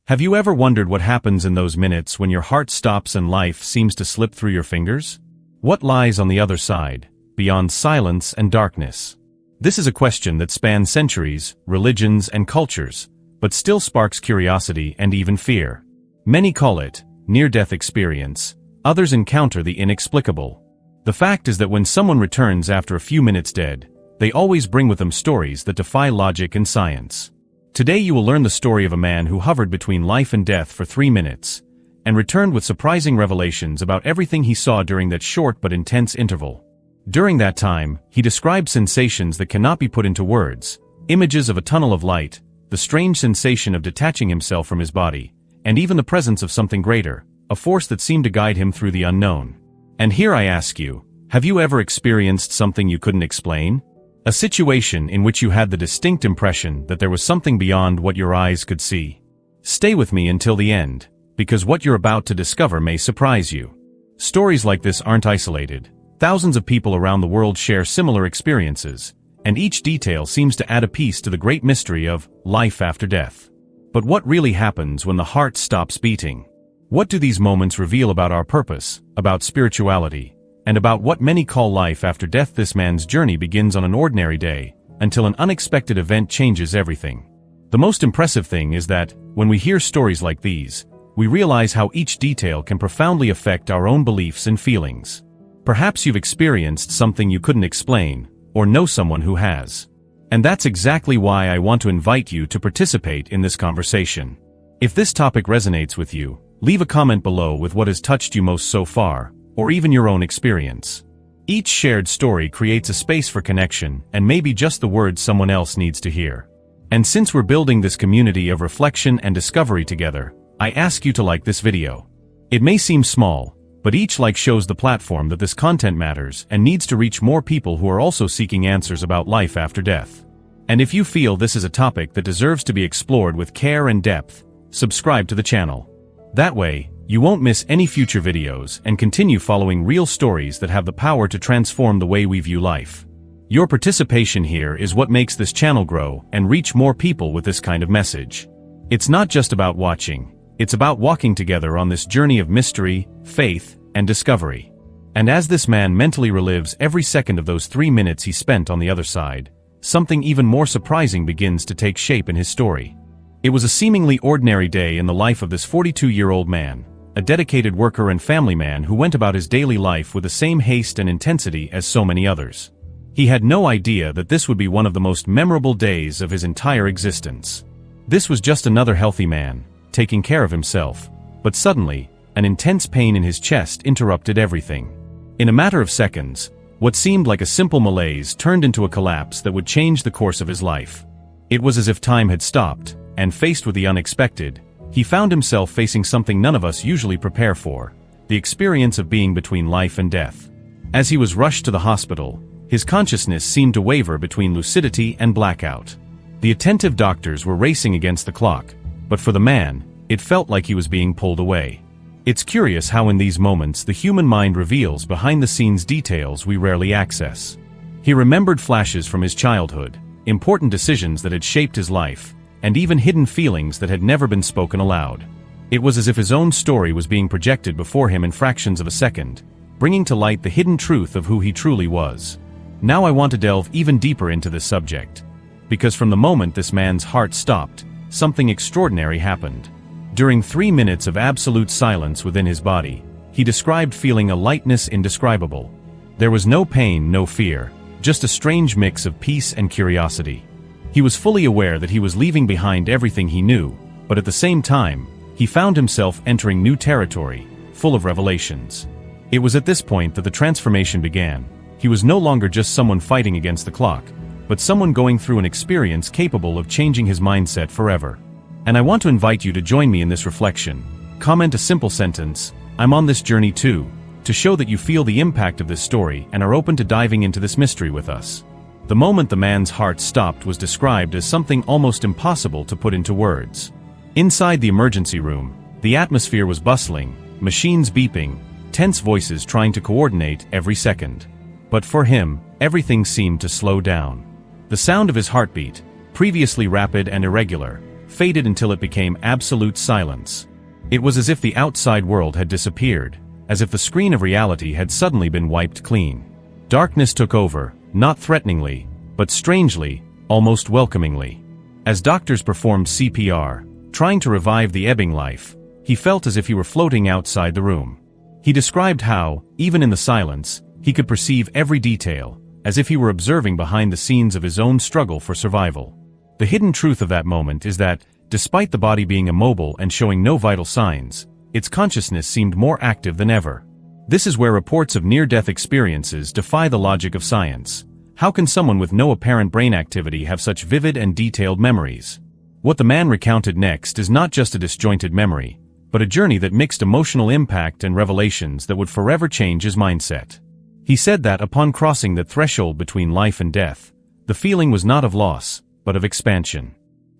Have you ever wondered what happens in those minutes when your heart stops and life seems to slip through your fingers? What lies on the other side, beyond silence and darkness? This is a question that spans centuries, religions, and cultures, but still sparks curiosity and even fear. Many call it near-death experience, others encounter the inexplicable. The fact is that when someone returns after a few minutes dead, they always bring with them stories that defy logic and science. Today you will learn the story of a man who hovered between life and death for 3 minutes, and returned with surprising revelations about everything he saw during that short but intense interval. During that time, he described sensations that cannot be put into words, images of a tunnel of light, the strange sensation of detaching himself from his body, and even the presence of something greater, a force that seemed to guide him through the unknown. And here I ask you, have you ever experienced something you couldn't explain? A situation in which you had the distinct impression that there was something beyond what your eyes could see. Stay with me until the end, because what you're about to discover may surprise you. Stories like this aren't isolated. Thousands of people around the world share similar experiences, and each detail seems to add a piece to the great mystery of life after death. But what really happens when the heart stops beating? What do these moments reveal about our purpose, about spirituality, and about what many call life after death? This man's journey begins on an ordinary day, until an unexpected event changes everything. The most impressive thing is that, when we hear stories like these, we realize how each detail can profoundly affect our own beliefs and feelings. Perhaps you've experienced something you couldn't explain, or know someone who has. And that's exactly why I want to invite you to participate in this conversation. If this topic resonates with you, leave a comment below with what has touched you most so far, or even your own experience. Each shared story creates a space for connection and maybe just the words someone else needs to hear. And since we're building this community of reflection and discovery together, I ask you to like this video. It may seem small, but each like shows the platform that this content matters and needs to reach more people who are also seeking answers about life after death. And if you feel this is a topic that deserves to be explored with care and depth, subscribe to the channel. That way, you won't miss any future videos and continue following real stories that have the power to transform the way we view life. Your participation here is what makes this channel grow and reach more people with this kind of message. It's not just about watching, it's about walking together on this journey of mystery, faith, and discovery. And as this man mentally relives every second of those 3 minutes he spent on the other side, something even more surprising begins to take shape in his story. It was a seemingly ordinary day in the life of this 42-year-old man, a dedicated worker and family man who went about his daily life with the same haste and intensity as so many others. He had no idea that this would be one of the most memorable days of his entire existence. This was just another healthy man, taking care of himself, but suddenly, an intense pain in his chest interrupted everything. In a matter of seconds, what seemed like a simple malaise turned into a collapse that would change the course of his life. It was as if time had stopped, and faced with the unexpected, he found himself facing something none of us usually prepare for, the experience of being between life and death. As he was rushed to the hospital, his consciousness seemed to waver between lucidity and blackout. The attentive doctors were racing against the clock, but for the man, it felt like he was being pulled away. It's curious how in these moments the human mind reveals behind-the-scenes details we rarely access. He remembered flashes from his childhood, important decisions that had shaped his life, and even hidden feelings that had never been spoken aloud. It was as if his own story was being projected before him in fractions of a second, bringing to light the hidden truth of who he truly was. Now I want to delve even deeper into this subject, because from the moment this man's heart stopped, something extraordinary happened. During 3 minutes of absolute silence within his body, he described feeling a lightness indescribable. There was no pain, no fear, just a strange mix of peace and curiosity. He was fully aware that he was leaving behind everything he knew, but at the same time, he found himself entering new territory, full of revelations. It was at this point that the transformation began. He was no longer just someone fighting against the clock, but someone going through an experience capable of changing his mindset forever. And I want to invite you to join me in this reflection. Comment a simple sentence, "I'm on this journey too," to show that you feel the impact of this story and are open to diving into this mystery with us. The moment the man's heart stopped was described as something almost impossible to put into words. Inside the emergency room, the atmosphere was bustling, machines beeping, tense voices trying to coordinate every second. But for him, everything seemed to slow down. The sound of his heartbeat, previously rapid and irregular, faded until it became absolute silence. It was as if the outside world had disappeared, as if the screen of reality had suddenly been wiped clean. Darkness took over, not threateningly, but strangely, almost welcomingly. As doctors performed CPR, trying to revive the ebbing life, he felt as if he were floating outside the room. He described how, even in the silence, he could perceive every detail, as if he were observing behind the scenes of his own struggle for survival. The hidden truth of that moment is that, despite the body being immobile and showing no vital signs, its consciousness seemed more active than ever. This is where reports of near-death experiences defy the logic of science. How can someone with no apparent brain activity have such vivid and detailed memories? What the man recounted next is not just a disjointed memory, but a journey that mixed emotional impact and revelations that would forever change his mindset. He said that upon crossing the threshold between life and death, the feeling was not of loss, but of expansion.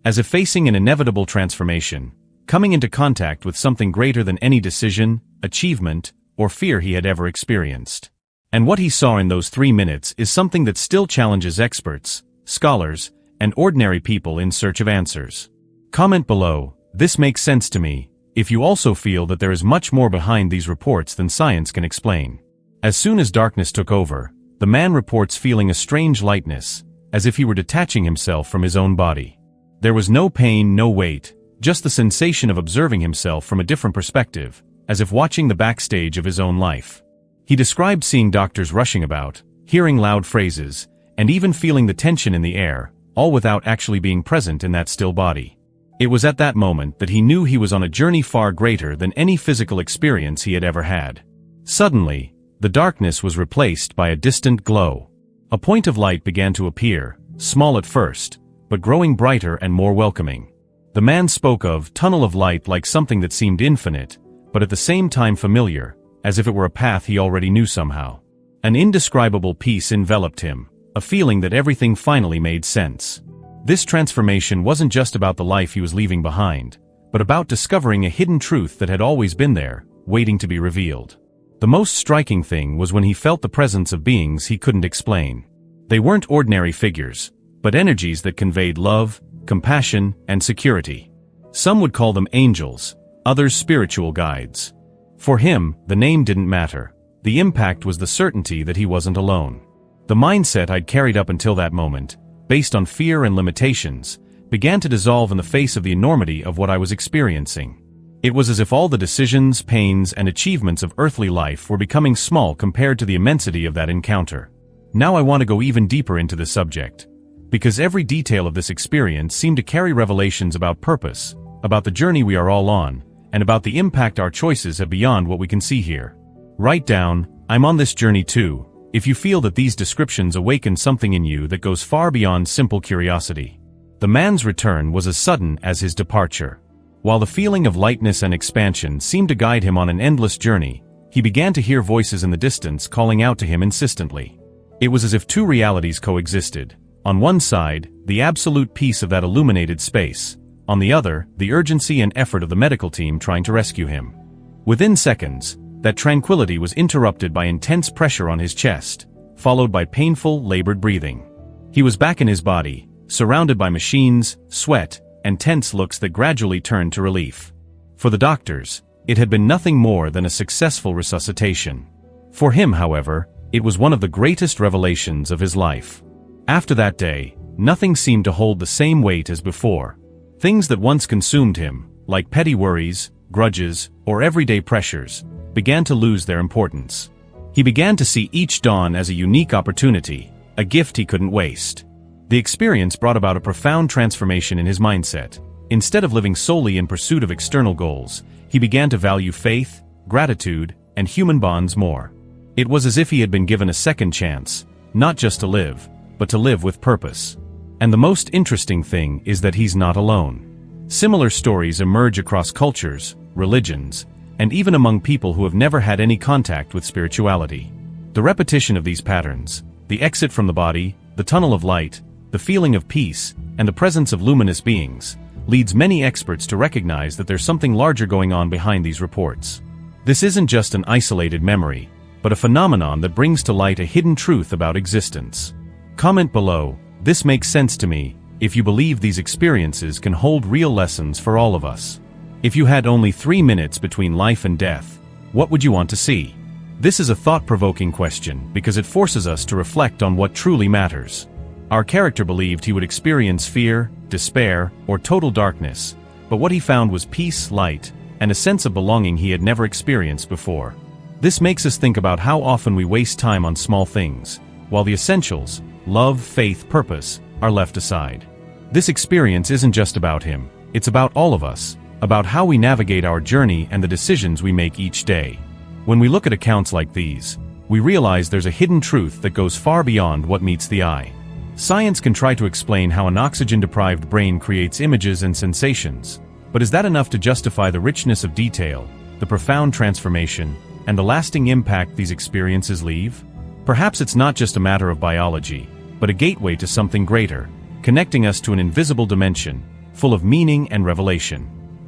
As if facing an inevitable transformation, coming into contact with something greater than any decision, achievement, or fear he had ever experienced. And what he saw in those 3 minutes is something that still challenges experts, scholars, and ordinary people in search of answers. Comment below, this makes sense to me, if you also feel that there is much more behind these reports than science can explain. As soon as darkness took over, the man reports feeling a strange lightness, as if he were detaching himself from his own body. There was no pain, no weight, just the sensation of observing himself from a different perspective, as if watching the backstage of his own life. He described seeing doctors rushing about, hearing loud phrases, and even feeling the tension in the air, all without actually being present in that still body. It was at that moment that he knew he was on a journey far greater than any physical experience he had ever had. Suddenly, the darkness was replaced by a distant glow. A point of light began to appear, small at first, but growing brighter and more welcoming. The man spoke of tunnel of light like something that seemed infinite, but at the same time familiar, as if it were a path he already knew somehow. An indescribable peace enveloped him, a feeling that everything finally made sense. This transformation wasn't just about the life he was leaving behind, but about discovering a hidden truth that had always been there, waiting to be revealed. The most striking thing was when he felt the presence of beings he couldn't explain. They weren't ordinary figures, but energies that conveyed love, compassion, and security. Some would call them angels, others spiritual guides. For him, the name didn't matter. The impact was the certainty that he wasn't alone. The mindset I'd carried up until that moment, based on fear and limitations, began to dissolve in the face of the enormity of what I was experiencing. It was as if all the decisions, pains, and achievements of earthly life were becoming small compared to the immensity of that encounter. Now I want to go even deeper into the subject, because every detail of this experience seemed to carry revelations about purpose, about the journey we are all on, and about the impact our choices have beyond what we can see here. Write down, I'm on this journey too, if you feel that these descriptions awaken something in you that goes far beyond simple curiosity. The man's return was as sudden as his departure. While the feeling of lightness and expansion seemed to guide him on an endless journey, he began to hear voices in the distance calling out to him insistently. It was as if two realities coexisted. On one side, the absolute peace of that illuminated space. On the other, the urgency and effort of the medical team trying to rescue him. Within seconds, that tranquility was interrupted by intense pressure on his chest, followed by painful, labored breathing. He was back in his body, surrounded by machines, sweat, and tense looks that gradually turned to relief. For the doctors, it had been nothing more than a successful resuscitation. For him, however, it was one of the greatest revelations of his life. After that day, nothing seemed to hold the same weight as before. Things that once consumed him, like petty worries, grudges, or everyday pressures, began to lose their importance. He began to see each dawn as a unique opportunity, a gift he couldn't waste. The experience brought about a profound transformation in his mindset. Instead of living solely in pursuit of external goals, he began to value faith, gratitude, and human bonds more. It was as if he had been given a second chance, not just to live, but to live with purpose. And the most interesting thing is that he's not alone. Similar stories emerge across cultures, religions, and even among people who have never had any contact with spirituality. The repetition of these patterns, the exit from the body, the tunnel of light, the feeling of peace, and the presence of luminous beings, leads many experts to recognize that there's something larger going on behind these reports. This isn't just an isolated memory, but a phenomenon that brings to light a hidden truth about existence. Comment below, this makes sense to me, if you believe these experiences can hold real lessons for all of us. If you had only 3 minutes between life and death, what would you want to see? This is a thought-provoking question because it forces us to reflect on what truly matters. Our character believed he would experience fear, despair, or total darkness, but what he found was peace, light, and a sense of belonging he had never experienced before. This makes us think about how often we waste time on small things, while the essentials, love, faith, purpose, are left aside. This experience isn't just about him, it's about all of us, about how we navigate our journey and the decisions we make each day. When we look at accounts like these, we realize there's a hidden truth that goes far beyond what meets the eye. Science can try to explain how an oxygen-deprived brain creates images and sensations, but is that enough to justify the richness of detail, the profound transformation, and the lasting impact these experiences leave? Perhaps it's not just a matter of biology, but a gateway to something greater, connecting us to an invisible dimension, full of meaning and revelation.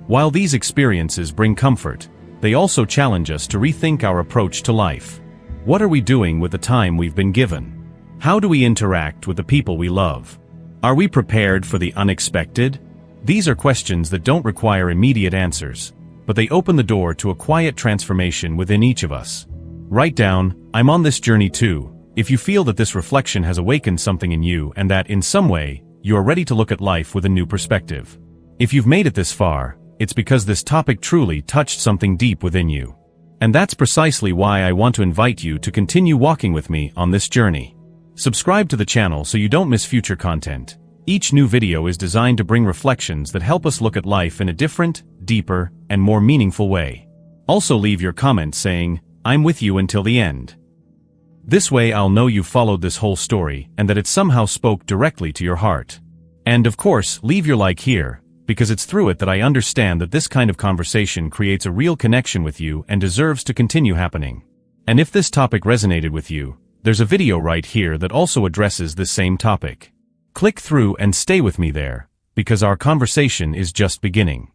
While these experiences bring comfort, they also challenge us to rethink our approach to life. What are we doing with the time we've been given? How do we interact with the people we love? Are we prepared for the unexpected? These are questions that don't require immediate answers, but they open the door to a quiet transformation within each of us. Write down, "I'm on this journey too," if you feel that this reflection has awakened something in you and that, in some way, you are ready to look at life with a new perspective. If you've made it this far, it's because this topic truly touched something deep within you. And that's precisely why I want to invite you to continue walking with me on this journey. Subscribe to the channel so you don't miss future content. Each new video is designed to bring reflections that help us look at life in a different, deeper, and more meaningful way. Also leave your comments saying, "I'm with you until the end." This way I'll know you followed this whole story and that it somehow spoke directly to your heart. And of course, leave your like here, because it's through it that I understand that this kind of conversation creates a real connection with you and deserves to continue happening. And if this topic resonated with you, there's a video right here that also addresses this same topic. Click through and stay with me there, because our conversation is just beginning.